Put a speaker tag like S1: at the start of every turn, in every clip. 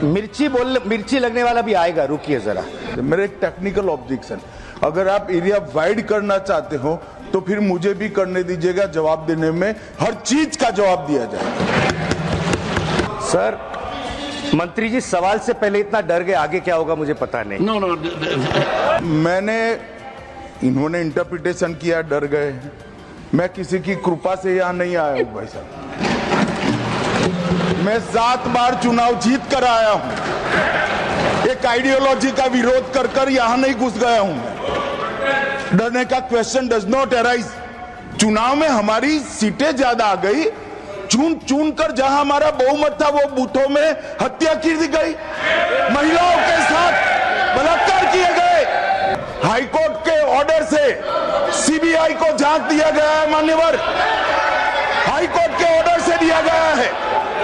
S1: मिर्ची लगने वाला भी आएगा, रुकिए जरा।
S2: मेरा एक टेक्निकल ऑब्जेक्शन, अगर आप एरिया वाइड करना चाहते हो तो फिर मुझे भी करने दीजिएगा, जवाब देने में हर चीज का जवाब दिया जाए।
S1: सर, मंत्री जी सवाल से पहले इतना डर गए, आगे क्या होगा मुझे पता नहीं।
S2: इन्होंने इंटरप्रिटेशन किया, डर गए। मैं किसी की कृपा से यहाँ नहीं आया हूँ भाई साहब। मैं 7 बार चुनाव जीत कर आया हूँ, एक आइडियोलॉजी का विरोध कर कर यहाँ नहीं घुस गया हूँ। डरने का क्वेश्चन डज नॉट अराइज। चुनाव में हमारी सीटें ज्यादा आ गई, चुन कर जहां हमारा बहुमत था वो बूथों में हत्या की दी गई, महिलाओं के साथ बलात्कार किए गए, हाईकोर्ट के ऑर्डर से सीबीआई को जांच दिया गया है, मान्यवर हाईकोर्ट के ऑर्डर से दिया गया है।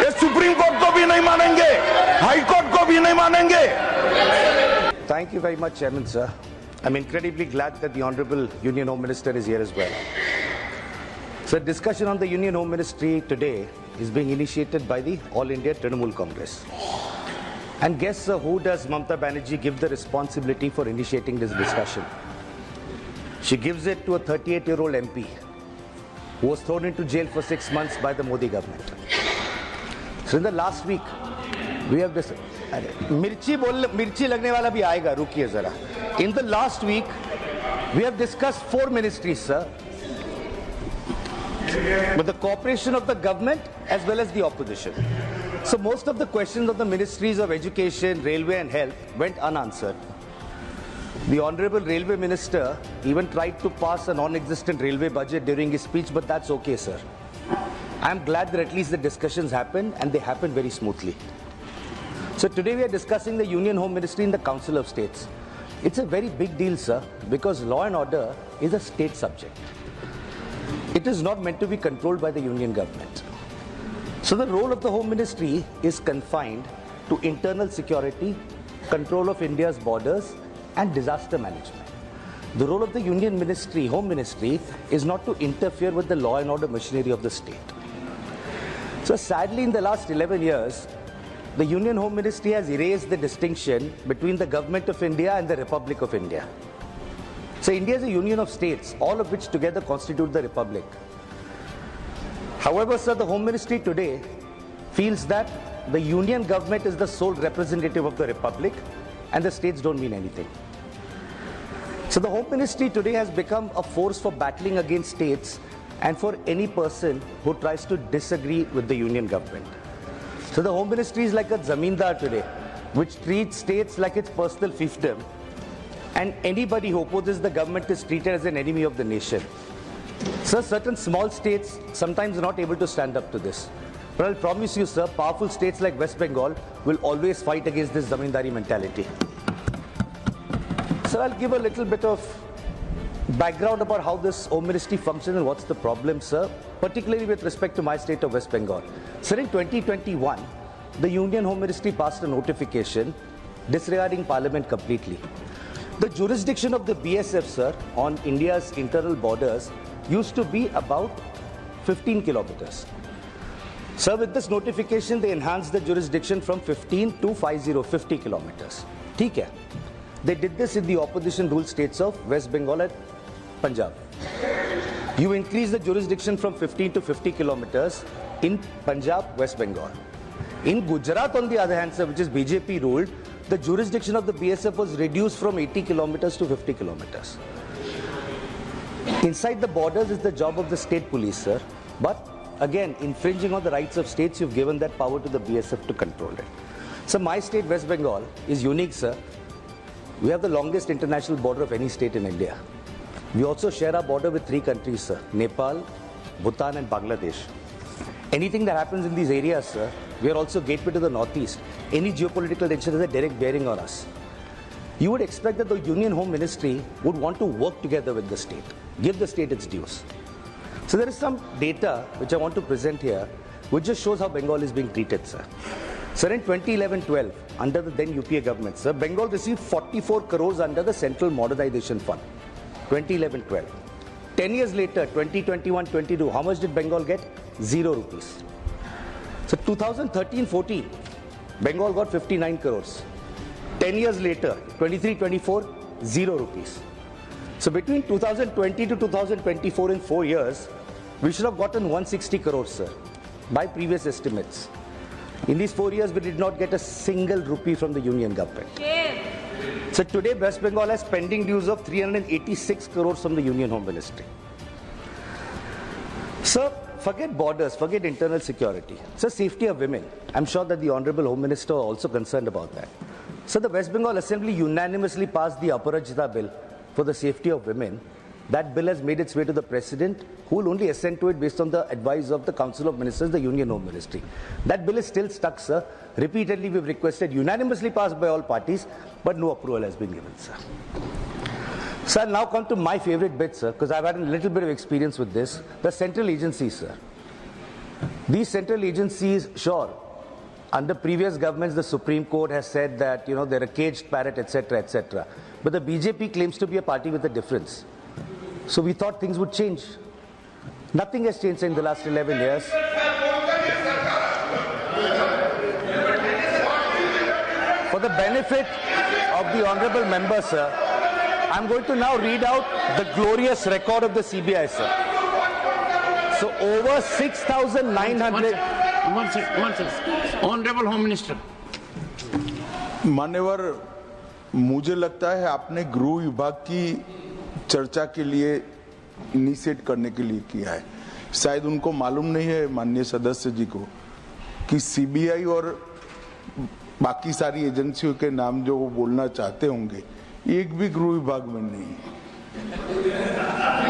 S2: ये सुप्रीम कोर्ट को भी नहीं मानेंगे, हाईकोर्ट को भी नहीं मानेंगे।
S1: Thank you very much, Chairman, sir. I'm incredibly glad that the Honorable Union Home Minister is here as well. So, discussion on the Union Home Ministry today is being initiated by the All India Trinamool Congress. And guess, sir, who does Mamata Banerjee give the responsibility for initiating this discussion? She gives it to a 38-year-old MP who was thrown into jail for 6 months by the Modi government. So, in the last week, we have this. मिर्ची लगने वाला भी आएगा, रुकिए जरा। In the last week, we have discussed 4 ministries, sir, with the cooperation of the government as well as the opposition. So most of the questions of the ministries of education, railway and health went unanswered. The Honorable Railway Minister even tried to pass a non-existent railway budget during his speech, but that's okay, sir. I'm glad that at least the discussions happened and they happened very smoothly. So today we are discussing the Union Home Ministry in the Council of States. It's a very big deal, sir, because law and order is a state subject. It is not meant to be controlled by the union government. So the role of the Home Ministry is confined to internal security, control of India's borders, and disaster management. The role of the Union Ministry, Home Ministry, is not to interfere with the law and order machinery of the state. So sadly, in the last 11 years, the Union Home Ministry has erased the distinction between the Government of India and the Republic of India. So India is a union of states, all of which together constitute the Republic. However, sir, the Home Ministry today feels that the union government is the sole representative of the Republic and the states don't mean anything. So the Home Ministry today has become a force for battling against states and for any person who tries to disagree with the union government. So the Home Ministry is like a zamindar today, which treats states like its personal fiefdom, and anybody who opposes the government is treated as an enemy of the nation. Sir, certain small states sometimes are not able to stand up to this. But I'll promise you, sir, powerful states like West Bengal will always fight against this zamindari mentality. Sir, I'll give a little bit of background about how this Home Ministry functions and what's the problem, sir, particularly with respect to my state of West Bengal. Sir, in 2021, the Union Home Ministry passed a notification disregarding Parliament completely. The jurisdiction of the BSF, sir, on India's internal borders used to be about 15 kilometers. Sir, with this notification, they enhanced the jurisdiction from 15 to 50 kilometers. ठीक है? They did this in the opposition ruled states of West Bengal and Punjab. You increase the jurisdiction from 15 to 50 kilometers in Punjab, West Bengal. In Gujarat, on the other hand, sir, which is BJP ruled, the jurisdiction of the BSF was reduced from 80 kilometers to 50 kilometers. Inside the borders is the job of the state police, sir. But again, infringing on the rights of states, you've given that power to the BSF to control it. So my state, West Bengal, is unique, sir. We have the longest international border of any state in India. We also share our border with 3 countries, sir: Nepal, Bhutan and Bangladesh. Anything that happens in these areas, sir, we are also gateway to the northeast. Any geopolitical tension has a direct bearing on us. You would expect that the Union Home Ministry would want to work together with the state, give the state its dues. So there is some data which I want to present here, which just shows how Bengal is being treated, sir. Sir, in 2011-12, under the then UPA government, sir, Bengal received 44 crores under the Central Modernization Fund. 2011-12. 10 years later, 2021-22, how much did Bengal get? 0 rupees. So 2013-14, Bengal got 59 crores. 10 years later, 23-24, 0 rupees. So between 2020 to 2024, in 4 years, we should have gotten 160 crores, sir, by previous estimates. In these 4 years, we did not get a single rupee from the union government. So today, West Bengal has pending dues of 386 crores from the Union Home Ministry. Sir, forget borders, forget internal security. Sir, safety of women. I'm sure that the Honorable Home Minister are also concerned about that. So the West Bengal Assembly unanimously passed the Aparajita bill for the safety of women. That bill has made its way to the President, who will only assent to it based on the advice of the Council of Ministers, the Union Home Ministry. That bill is still stuck, sir. Repeatedly, we've requested, unanimously passed by all parties, but no approval has been given, sir. So I'll now come to my favorite bit, sir, because I've had a little bit of experience with this. The central agencies, sir. These central agencies, sure, under previous governments, the Supreme Court has said that, they're a caged parrot, etc., etc. But the BJP claims to be a party with a difference. So we thought things would change. Nothing has changed in the last 11 years. For the benefit of the honorable member, sir, I'm going to now read out the glorious record of the CBI, sir. So over 6,900...
S3: One second. Honorable Home Minister.
S2: मान्यवर, मुझे लगता है आपने गृह विभाग की चर्चा के लिए इनिशिएट करने के लिए किया है। शायद उनको मालूम नहीं है माननीय सदस्य जी को कि सीबीआई और बाकी सारी एजेंसियों के नाम जो वो बोलना चाहते होंगे, एक भी गृह विभाग में नहीं है।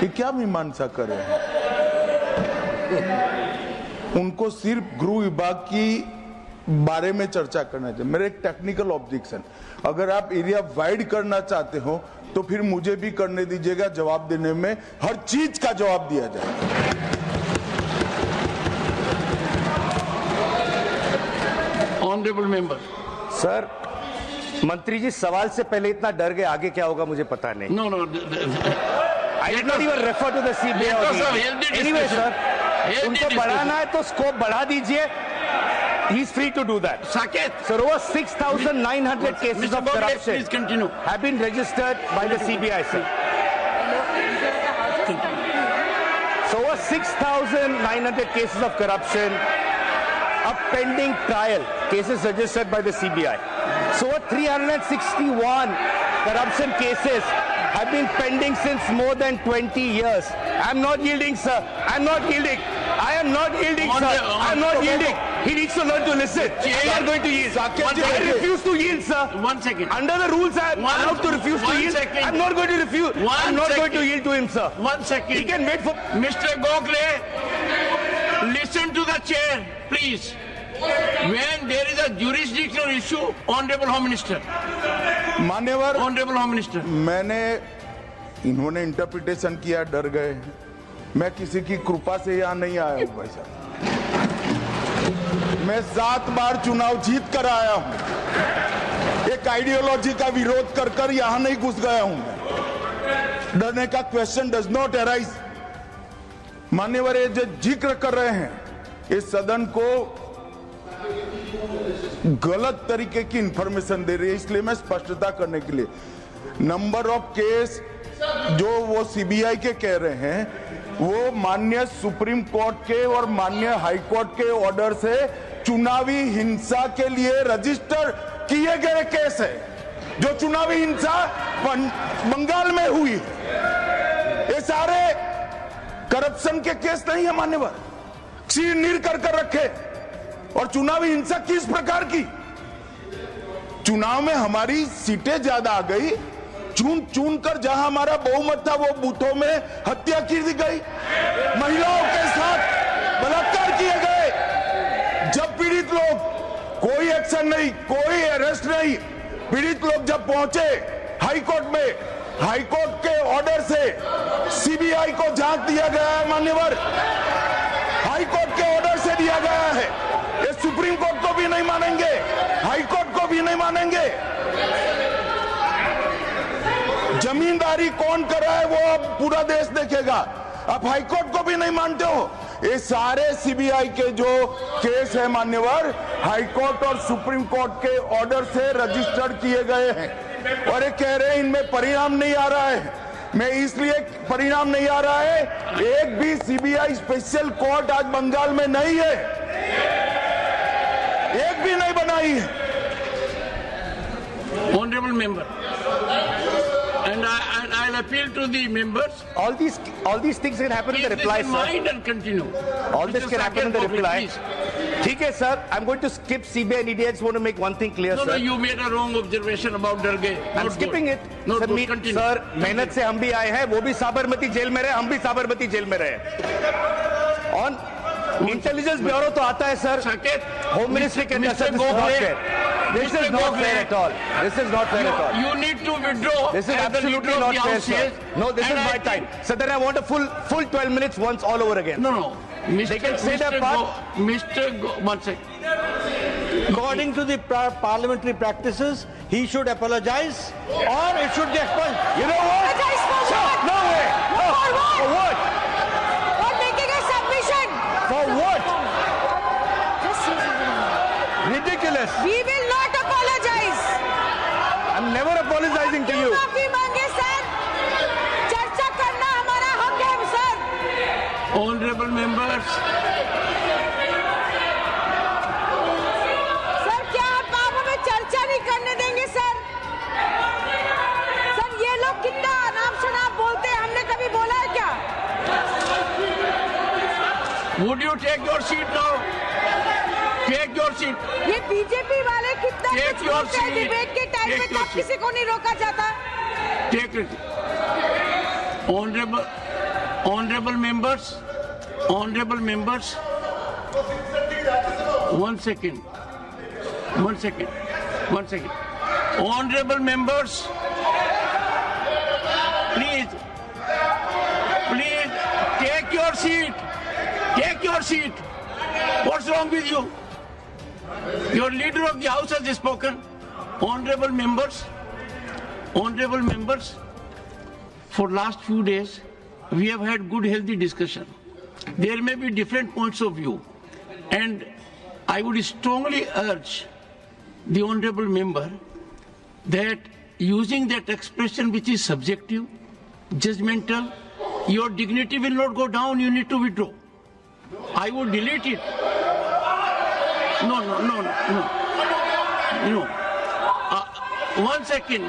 S2: ये क्या मीमांसा कर रहे हैं? उनको सिर्फ गृह विभाग की बारे में चर्चा करना चाहिए। मेरा एक टेक्निकल ऑब्जेक्शन, अगर आप एरिया वाइड करना चाहते हो तो फिर मुझे भी करने दीजिएगा, जवाब देने में हर चीज का जवाब दिया जाए।
S3: Honourable member.
S1: सर, मंत्री जी सवाल से पहले इतना डर गए, आगे क्या होगा मुझे पता नहीं।
S3: No
S1: I did not even refer to the CBI. Anyway, sir, उनको बढ़ाना है तो स्कोप बढ़ा दीजिए. He is free to do that.
S3: Saket.
S1: Sir, over 6,900 cases of corruption have been registered by the CBI, sir. So over 6,900 cases of corruption, a pending trial, cases registered by the CBI. So over 361 corruption cases have been pending since more than 20 years. I'm not yielding, sir. I'm not yielding. I am not yielding, sir. I am not yielding. He needs to learn to listen. I'm not going to yield. I refuse to yield, sir.
S3: 1 second.
S1: Under the rules, I am allowed to refuse to yield. I'm not going to refuse. I'm not going to yield to him, sir.
S3: 1 second.
S1: He can wait for...
S3: Mr. Gokhale, listen to the chair, please. When there is a jurisdictional issue, Honorable Home Minister.
S2: मान्यवर,
S3: Honorable Home Minister.
S2: इन्होंने interpretation किया, डर गए। मैं किसी की कृपा से यहाँ नहीं आया हूँ भाई साहब। मैं 7 बार चुनाव जीत कर आया हूँ। एक आइडियोलॉजी का विरोध कर यहाँ नहीं घुस गया हूँ मैं। डरने का क्वेश्चन डज नॉट अराइज। मान्यवर, ये जो जिक्र कर रहे हैं, इस सदन को गलत तरीके की इंफॉर्मेशन दे रही है, इसलिए मैं स्पष्टता करने के लिए, नंबर ऑफ केस जो वो सीबीआई के कह रहे हैं, वो माननीय सुप्रीम कोर्ट के और माननीय हाई कोर्ट के ऑर्डर से चुनावी हिंसा के लिए रजिस्टर किए गए केस है। जो चुनावी हिंसा बंगाल में हुई, ये सारे करप्शन के केस नहीं है मान्यवर। चीर कर रखे। और चुनावी हिंसा किस प्रकार की? चुनाव में हमारी सीटें ज्यादा आ गई, चुन कर जहां हमारा बहुमत था वो बूथों में हत्या की दी गई, महिलाओं के साथ बलात्कार किए गए। जब पीड़ित लोग, कोई एक्शन नहीं, कोई अरेस्ट नहीं, पीड़ित लोग जब पहुंचे हाई कोर्ट में, हाई कोर्ट के ऑर्डर से सीबीआई को जांच दिया गया है मान्यवर, हाई कोर्ट के ऑर्डर से दिया गया है। ये सुप्रीम कोर्ट को भी नहीं मानेंगे, हाई कोर्ट को भी नहीं मानेंगे। जमींदारी कौन कर रहा है वो अब पूरा देश देखेगा। आप हाई कोर्ट को भी नहीं मानते हो, ये सारे सीबीआई के जो केस है मान्यवर, हाईकोर्ट और सुप्रीम कोर्ट के ऑर्डर से रजिस्टर्ड किए गए हैं और ये कह रहे हैं इनमें परिणाम नहीं आ रहा है। मैं इसलिए परिणाम नहीं आ रहा है, एक भी सीबीआई स्पेशल कोर्ट आज बंगाल में नहीं है, एक भी नहीं बनाई है।
S3: Honorable member, and I'll appeal to the members.
S1: All these things can happen in the reply,
S3: Please
S1: sir.
S3: mind and continue.
S1: All this
S3: Mr.
S1: can happen in the
S3: Saket,
S1: reply.
S3: please.
S1: Okay, sir. I'm going to skip CBI and ED. I just want to make one thing clear,
S3: No,
S1: sir.
S3: you made a wrong observation about Darge.
S1: I'm skipping it.
S3: No,
S1: Sir,
S3: continue.
S1: sir, मेहनत से हम भी आए हैं, वो भी Sabarmati jail में रहे, हम भी साबरमती जेल में रहे। On इंटेलिजेंस ब्यूरो तो आता है, सर।
S3: Saket,
S1: होम मिनिस्ट्री के अंदर, sir, this is not fair. This is not fair at all. This is not fair at all.
S3: You need to withdraw.
S1: This is
S3: as the
S1: absolutely
S3: leader of
S1: not
S3: the
S1: fair,
S3: House
S1: sir.
S3: says.
S1: No, this is
S3: And
S1: my
S3: I
S1: time.
S3: think-
S1: So then I want a full 12 minutes once all over again.
S3: No.
S1: They can say their part.
S3: One second.
S4: According to the parliamentary practices, he should apologize or it should be expunged.
S1: You know what?
S5: Apologize for
S1: Sir,
S5: what?
S1: no way. No.
S5: For what?
S1: For what?
S5: For making a submission.
S1: For what?
S5: Just say something.
S1: Ridiculous.
S5: We will not apologize.
S1: I'm never apologizing to you.
S5: माफी मांगे sir, चर्चा करना हमारा हक है sir.
S3: Honorable members,
S5: sir क्या आप हमें चर्चा नहीं करने देंगे सर? सर ये लोग कितना अनाप शनाप बोलते हैं, हमने कभी बोला है क्या?
S3: would you take your seat now? Take your seat.
S5: ये बीजेपी वाले कितना
S3: Take
S5: कुछ
S3: your
S5: बोलते हैं
S3: seat.
S5: डिबेट के टाइम
S3: Take
S5: पे,
S3: your
S5: तब
S3: seat.
S5: किसी को नहीं रोका जाता।
S3: Take it. Honorable members. One second. Honorable members, please take your seat. Take your seat. What's wrong with you? Your leader of the house has spoken. Honorable members, for last few days, we have had good healthy discussion. There may be different points of view, and I would strongly urge the honorable member that using that expression which is subjective, judgmental, your dignity will not go down, you need to withdraw. I would delete it. No. One second.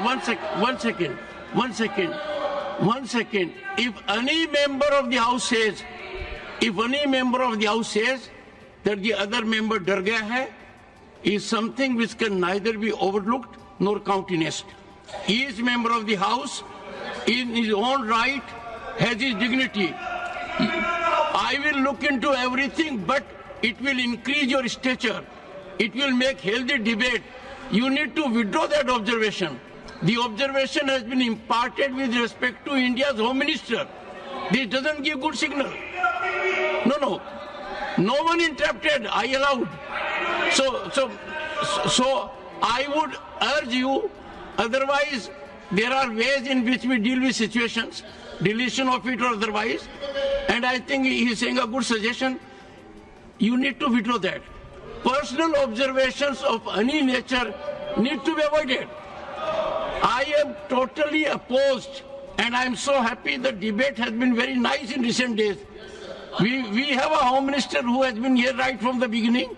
S3: If any member of the house says that the other member डर गया है, is something which can neither be overlooked nor countenanced. He is member of the house, in his own right, has his dignity. I will look into everything, but it will increase your stature. It will make healthy debate. You need to withdraw that observation. The observation has been imparted with respect to India's Home Minister. This doesn't give good signal. No. No one interrupted. I allowed. So I would urge you. Otherwise, there are ways in which we deal with situations, deletion of it or otherwise. And I think he is saying a good suggestion. You need to withdraw that. Personal observations of any nature need to be avoided. I am totally opposed, and I am so happy the debate has been very nice in recent days. We have a Home Minister who has been here right from the beginning,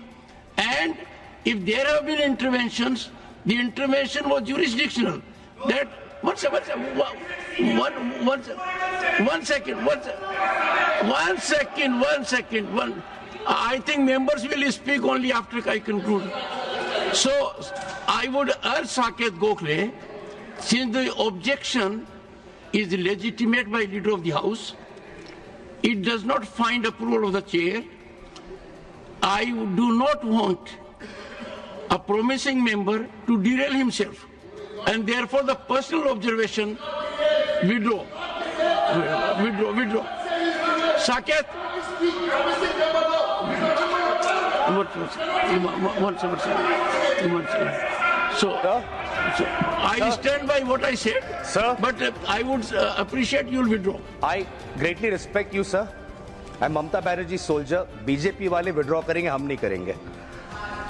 S3: and if there have been interventions, the intervention was jurisdictional. That one second. I think members will speak only after I conclude. So I would urge Saket Gokhale, since the objection is legitimate by leader of the house, it does not find approval of the chair. I do not want a promising member to derail himself, and therefore the personal observation withdraw. Saket. So I stand by what I said,
S1: Sir?
S3: but I would appreciate you will withdraw.
S1: I greatly respect you, sir. I'm Mamta Banerjee soldier. BJP wale withdraw karenge, hum nahi karenge.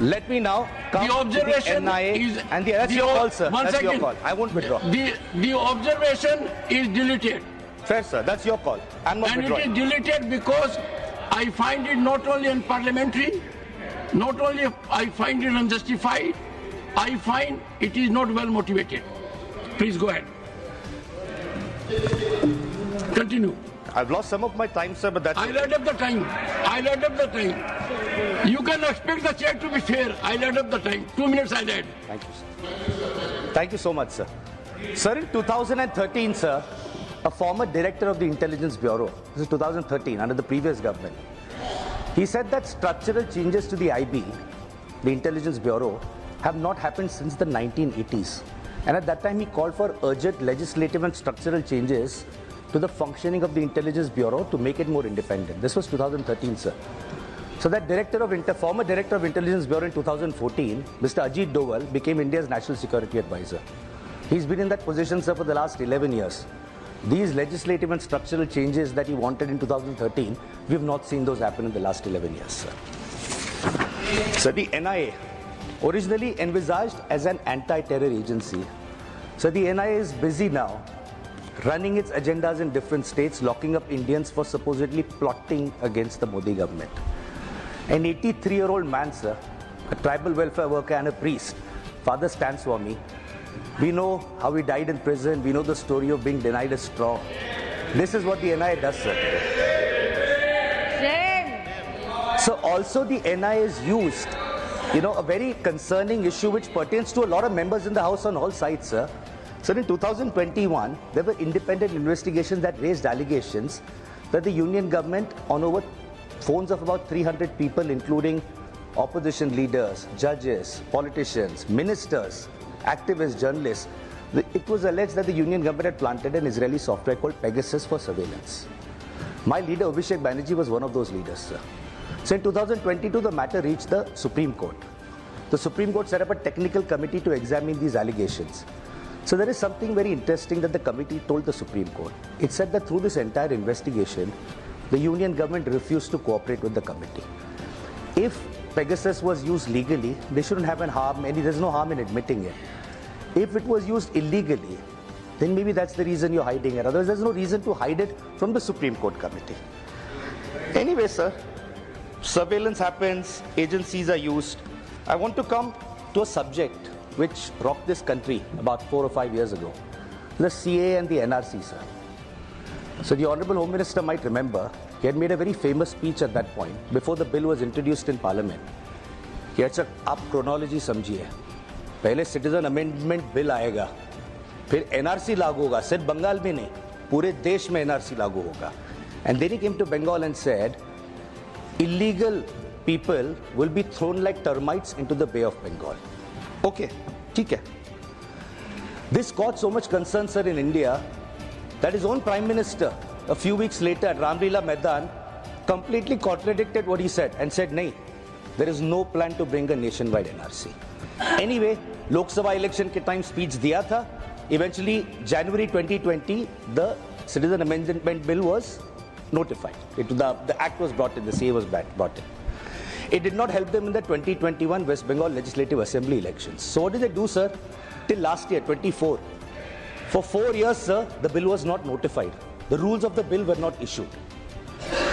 S1: Let me now come
S3: The observation
S1: to the NIA
S3: is
S1: and that's your call, sir.
S3: One
S1: That's
S3: second.
S1: your call. I won't withdraw.
S3: The observation is deleted.
S1: Fair, sir. That's your call. I'm not
S3: And it
S1: withdrawing.
S3: is deleted because I find it not only unparliamentary, not only I find it unjustified, I find it is not well motivated. Please go ahead. Continue.
S1: I've lost some of my time, sir, but that's...
S3: I'll add up the time. I'll add up the time. You can expect the chair to be fair. I'll add up the time. 2 minutes I'll add.
S1: Thank you, sir. Thank you so much, sir. Sir, in 2013, sir, a former director of the Intelligence Bureau, this is 2013, under the previous government, he said that structural changes to the IB, the Intelligence Bureau, have not happened since the 1980s. And at that time, he called for urgent legislative and structural changes to the functioning of the Intelligence Bureau to make it more independent. This was 2013, sir. So that former director of Intelligence Bureau in 2014, Mr. Ajit Doval, became India's National Security Advisor. He's been in that position, sir, for the last 11 years. These legislative and structural changes that he wanted in 2013, we have not seen those happen in the last 11 years, sir. So the NIA, originally envisaged as an anti-terror agency, so the NIA is busy now running its agendas in different states, locking up Indians for supposedly plotting against the Modi government. An 83-year-old man, sir, a tribal welfare worker and a priest, Father Stan Swami, we know how he died in prison. We know the story of being denied a straw. This is what the NIA does, sir.
S5: Shame.
S1: So also the NIA is used, a very concerning issue which pertains to a lot of members in the House on all sides, sir. So in 2021, there were independent investigations that raised allegations that the union government, on over phones of about 300 people, including opposition leaders, judges, politicians, ministers, activists, journalists, it was alleged that the union government had planted an Israeli software called Pegasus for surveillance. My leader, Abhishek Banerjee, was one of those leaders, sir. So in 2022, the matter reached the Supreme Court. The Supreme Court set up a technical committee to examine these allegations. So there is something very interesting that the committee told the Supreme Court. It said that through this entire investigation, the union government refused to cooperate with the committee. If Pegasus was used legally, they shouldn't have there's no harm in admitting it. If it was used illegally, then maybe that's the reason you're hiding it. Otherwise, there's no reason to hide it from the Supreme Court committee. Anyway, sir, surveillance happens, agencies are used. I want to come to a subject which rocked this country about 4 or 5 years ago. The CA and the NRC, sir. So the Honorable Home Minister might remember, he had made a very famous speech at that point, before the bill was introduced in Parliament. He had said, "Aap chronology samjhiye. Pehle Citizen Amendment Bill aayega, फिर NRC लागू होगा, सिर्फ बंगाल में नहीं, पूरे देश में NRC लागू होगा." And then he came to Bengal and said, illegal people will be thrown like termites into the Bay of Bengal. Okay, ठीक है. This caused so much concern, sir, in India, that his own Prime Minister, a few weeks later at Ramlila Maidan, completely contradicted what he said and said, "Nahi, there is no plan to bring a nationwide NRC." Anyway, Lok Sabha election ke time speech diya tha. Eventually, January 2020, the Citizen Amendment Bill was notified. The act was brought in, the CA was brought in. It did not help them in the 2021 West Bengal Legislative Assembly elections. So what did they do, sir? Till last year, 24. For 4 years, sir, the bill was not notified. The rules of the bill were not issued.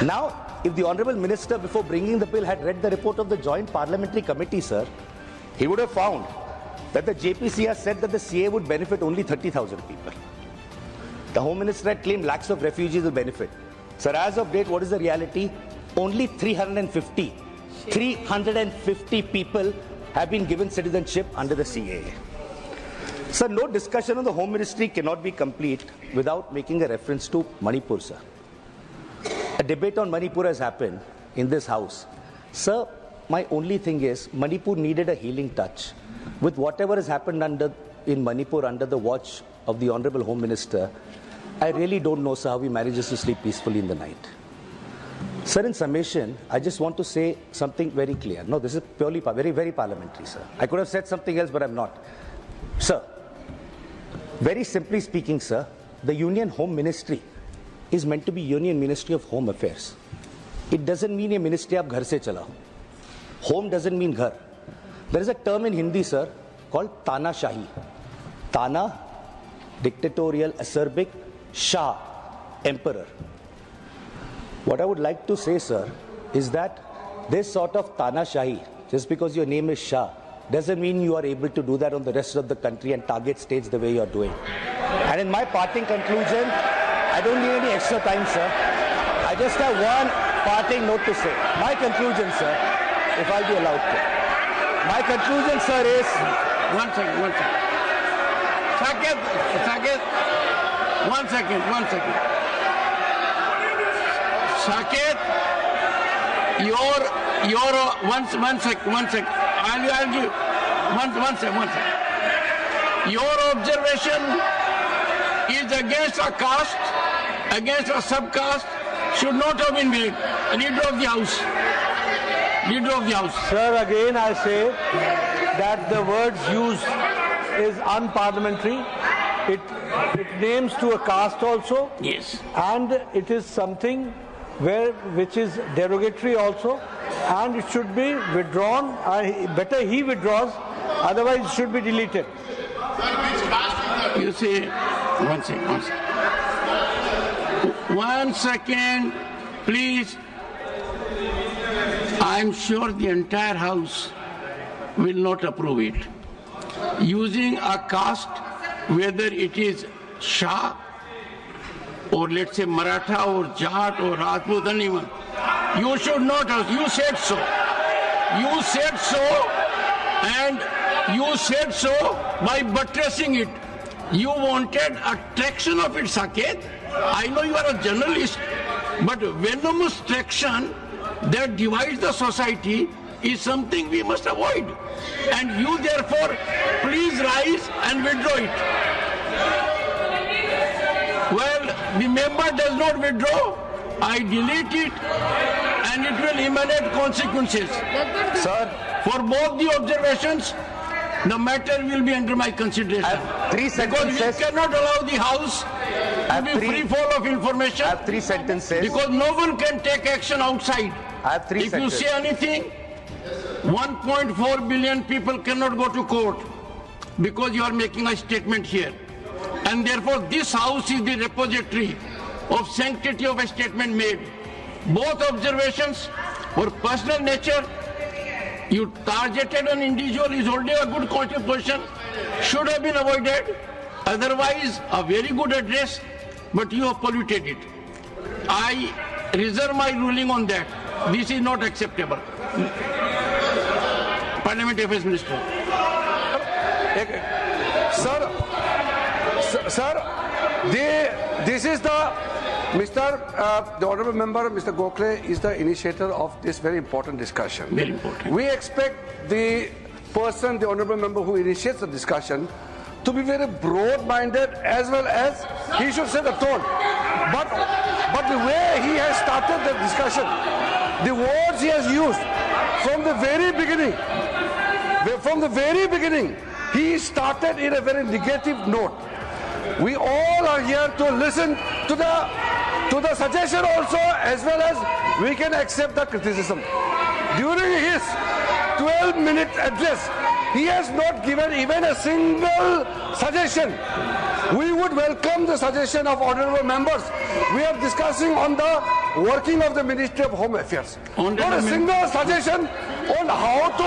S1: Now, if the Honorable Minister, before bringing the bill, had read the report of the Joint Parliamentary Committee, sir, he would have found that the JPC has said that the CA would benefit only 30,000 people. The Home Minister had claimed lakhs of refugees will benefit. Sir, as of date, what is the reality? Only 350 people have been given citizenship under the CAA. Sir, no discussion on the Home Ministry cannot be complete without making a reference to Manipur, sir. A debate on Manipur has happened in this House. Sir, my only thing is, Manipur needed a healing touch. With whatever has happened in Manipur under the watch of the Honorable Home Minister, I really don't know, sir, how he manages to sleep peacefully in the night. Sir, in summation, I just want to say something very clear. No, this is purely very, very parliamentary, sir. I could have said something else, but I'm not. Sir, very simply speaking, sir, the Union Home Ministry is meant to be Union Ministry of Home Affairs. it doesn't mean a ministry आप घर से चलाओ. Home doesn't mean घर. There is a term in Hindi, sir, called Tanashahi. Tana, dictatorial, acerbic, Shah, emperor. What I would like to say, sir, is that this sort of Tanashahi, just because your name is Shah, doesn't mean you are able to do that on the rest of the country and target states the way you are doing. And in my parting conclusion, I don't need any extra time, sir. I just have one parting note to say. My conclusion, sir, if I'll be allowed to. My conclusion, sir, is...
S3: One second. Saket, one second. Saket, one sec. I'll give one sec. Your observation is against a caste, against a subcaste, should not have been made. Leader of the House.
S4: Sir, again I say that the words used is unparliamentary. It names to a caste also.
S3: Yes.
S4: And it is something which is derogatory also, and it should be withdrawn. Better he withdraws, otherwise it should be deleted.
S3: You see, one second, please. I'm sure the entire House will not approve it. Using a caste, whether it is Shah or let's say Maratha or Jat or Rajput, anyone, you should not have. You said so. And you said so by buttressing it. You wanted a traction of it, Saket. I know you are a journalist, but venomous traction that divides the society is something we must avoid. And you therefore, please rise and withdraw it. Well, the member does not withdraw, I delete it, and it will emanate consequences.
S1: Sir,
S3: for both the observations, the matter will be under my consideration.
S1: I have 3 sentences.
S3: Because we cannot allow the House to be free fall of information.
S1: I have 3 sentences.
S3: Because no one can take action outside.
S1: I have 3 sentences.
S3: If you say anything, 1.4 billion people cannot go to court because you are making a statement here. And therefore this House is the repository of sanctity of a statement made. Both observations were personal nature. You targeted an individual is holding a good constitution, should have been avoided. Otherwise, a very good address, but you have polluted it. I reserve my ruling on that. This is not acceptable. Parliament Affairs Minister.
S6: Sir, this is the the honourable member, Mr. Gokhale, is the initiator of this very important discussion.
S3: Very important.
S6: We expect the person, the honourable member who initiates the discussion, to be very broad-minded as well as he should set a tone. But the way he has started the discussion, the words he has used from the very beginning, he started in a very negative note. We all are here to listen to the suggestion also, as well as we can accept the criticism. During his 12-minute address, he has not given even a single suggestion. We would welcome the suggestion of honourable members. We are discussing on the working of the Ministry of Home Affairs. Not a single suggestion on how to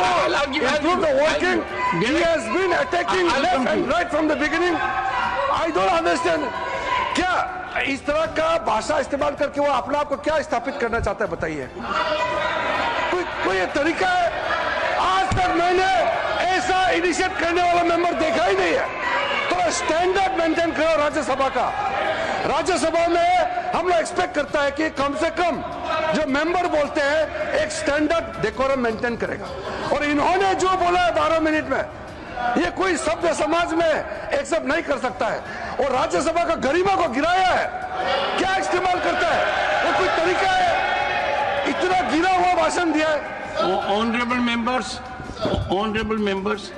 S6: improve the working. He has been attacking left and right from the beginning. I don't understand. क्या इस तरह का भाषा इस्तेमाल करके वो अपने आप को क्या स्थापित करना चाहता है, बताइए. कोई तरीका है? आज तक मैंने ऐसा इनिशिएट करने वाला मेंबर देखा ही नहीं है. थोड़ा स्टैंडर्ड मेंटेन करो राज्यसभा का. राज्यसभा में हम लोग एक्सपेक्ट करता है कि कम से कम जो मेंबर बोलते हैं एक स्टैंडर्ड डेकोरम मेंटेन करेगा. और इन्होंने जो बोला है 12 मिनट में, ये कोई सभ्य समाज में एक्सेप्ट नहीं कर सकता है. और राज्यसभा का गरिमा को गिराया है. क्या इस्तेमाल करता है? वो कोई तरीका है? इतना गिरा हुआ भाषण दिया है.
S3: Honorable members,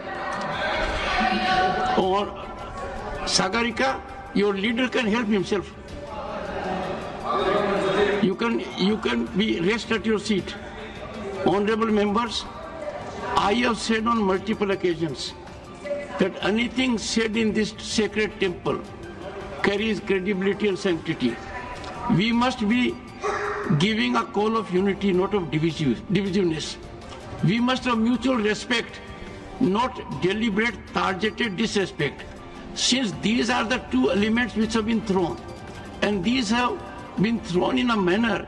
S3: or Sagarika, your leader can help himself. You can be rest at your seat. Honorable members, I have said on multiple occasions that anything said in this sacred temple carries credibility and sanctity. We must be giving a call of unity, not of divisiveness. We must have mutual respect, not deliberate, targeted disrespect. Since these are the two elements which have been thrown, and these have been thrown in a manner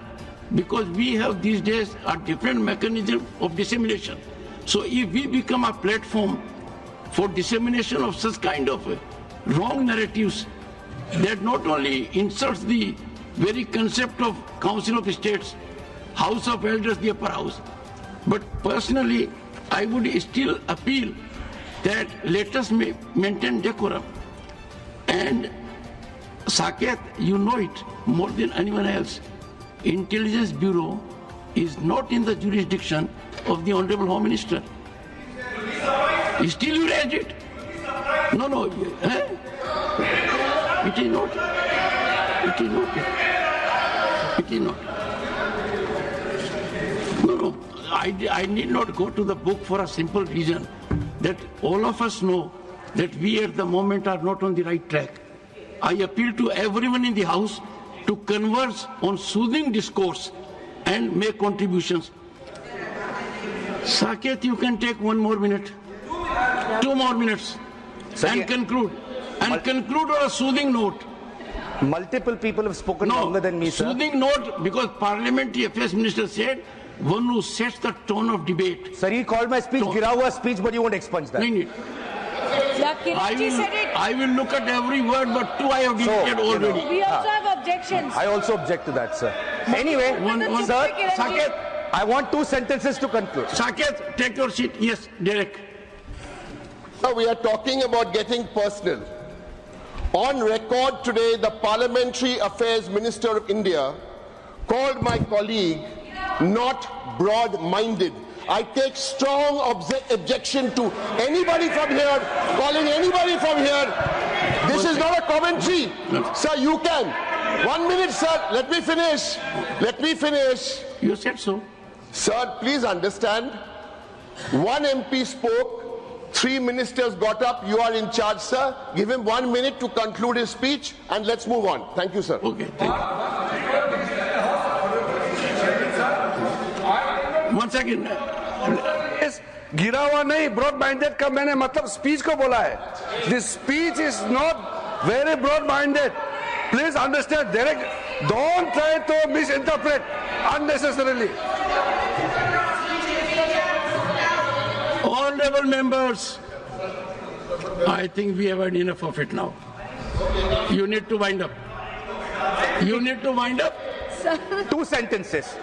S3: because we have these days a different mechanism of dissemination. So if we become a platform for dissemination of such kind of wrong narratives, that not only insults the very concept of Council of States, House of Elders, the upper house, but personally, I would still appeal that let us maintain decorum. And Saket, you know it more than anyone else. Intelligence Bureau is not in the jurisdiction of the Honorable Home Minister. Still you raise it? No. It is not. It is not. It is not. No. I need not go to the book for a simple reason that all of us know that we at the moment are not on the right track. I appeal to everyone in the House to converse on soothing discourse and make contributions. Saket, you can take 1 more minute, 2 more minutes, and conclude. And conclude on a soothing note.
S1: Multiple people have spoken longer than me, sir.
S3: Soothing note, because Parliamentary Affairs Minister said, one who sets the tone of debate.
S1: Sir, he called my speech gira hua speech, but you won't expunge that.
S3: No. I will look at every word, but 2 I have deleted already.
S5: We also have objections.
S1: I also object to that, sir. Anyway, sir,
S3: Saket,
S1: I want 2 sentences to conclude.
S3: Saket, take your seat. Yes, Derek.
S7: Now we are talking about getting personal. On record today, the Parliamentary Affairs Minister of India called my colleague not broad-minded. I take strong objection to anybody from here calling anybody from here. This is not a commentary. Sir, you can. 1 minute, sir. Let me finish. Let me finish.
S3: You said so.
S7: Sir, please understand. 1 MP spoke, 3 ministers got up. You are in charge, sir. Give him 1 minute to conclude his speech and let's move on. Thank you, sir.
S3: Okay, thank you. 1 second.
S6: गिरा हुआ नहीं, broad minded का मैंने मतलब speech को बोला है. This speech is not very broad minded. Please understand. Direct don't try to misinterpret unnecessarily.
S3: Honorable members, I think we have had enough of it now. You need to wind up. You need to wind up.
S1: 2 sentences.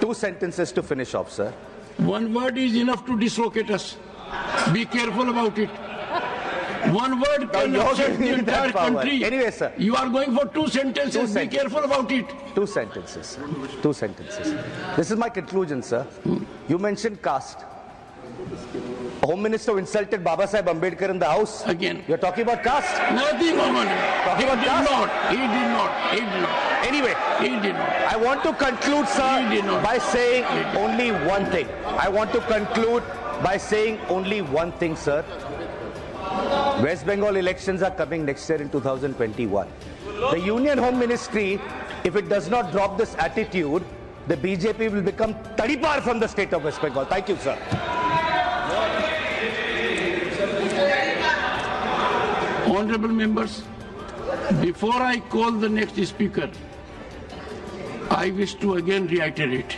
S1: 2 sentences to finish off, sir.
S3: 1 word is enough to dislocate us. Be careful about it. 1 word can upset the entire country.
S1: Anyway, sir.
S3: You are going for 2 sentences. Be careful about it.
S1: 2 sentences. 2 sentences. This is my conclusion, sir. You mentioned caste. Home Minister insulted Baba Sahib Ambedkar in the House.
S3: Again.
S1: You're talking about caste?
S3: Nothing, Mohammed.
S1: Talking about caste?
S3: He did not.
S1: Anyway,
S3: He did not.
S1: I want to conclude,
S3: He
S1: sir,
S3: did not.
S1: by saying only one thing. I want to conclude by saying only one thing, sir. West Bengal elections are coming next year in 2021. The Union Home Ministry, if it does not drop this attitude, the BJP will become Tadipar from the state of West Bengal. Thank you, sir.
S3: Honorable members, before I call the next speaker, I wish to again reiterate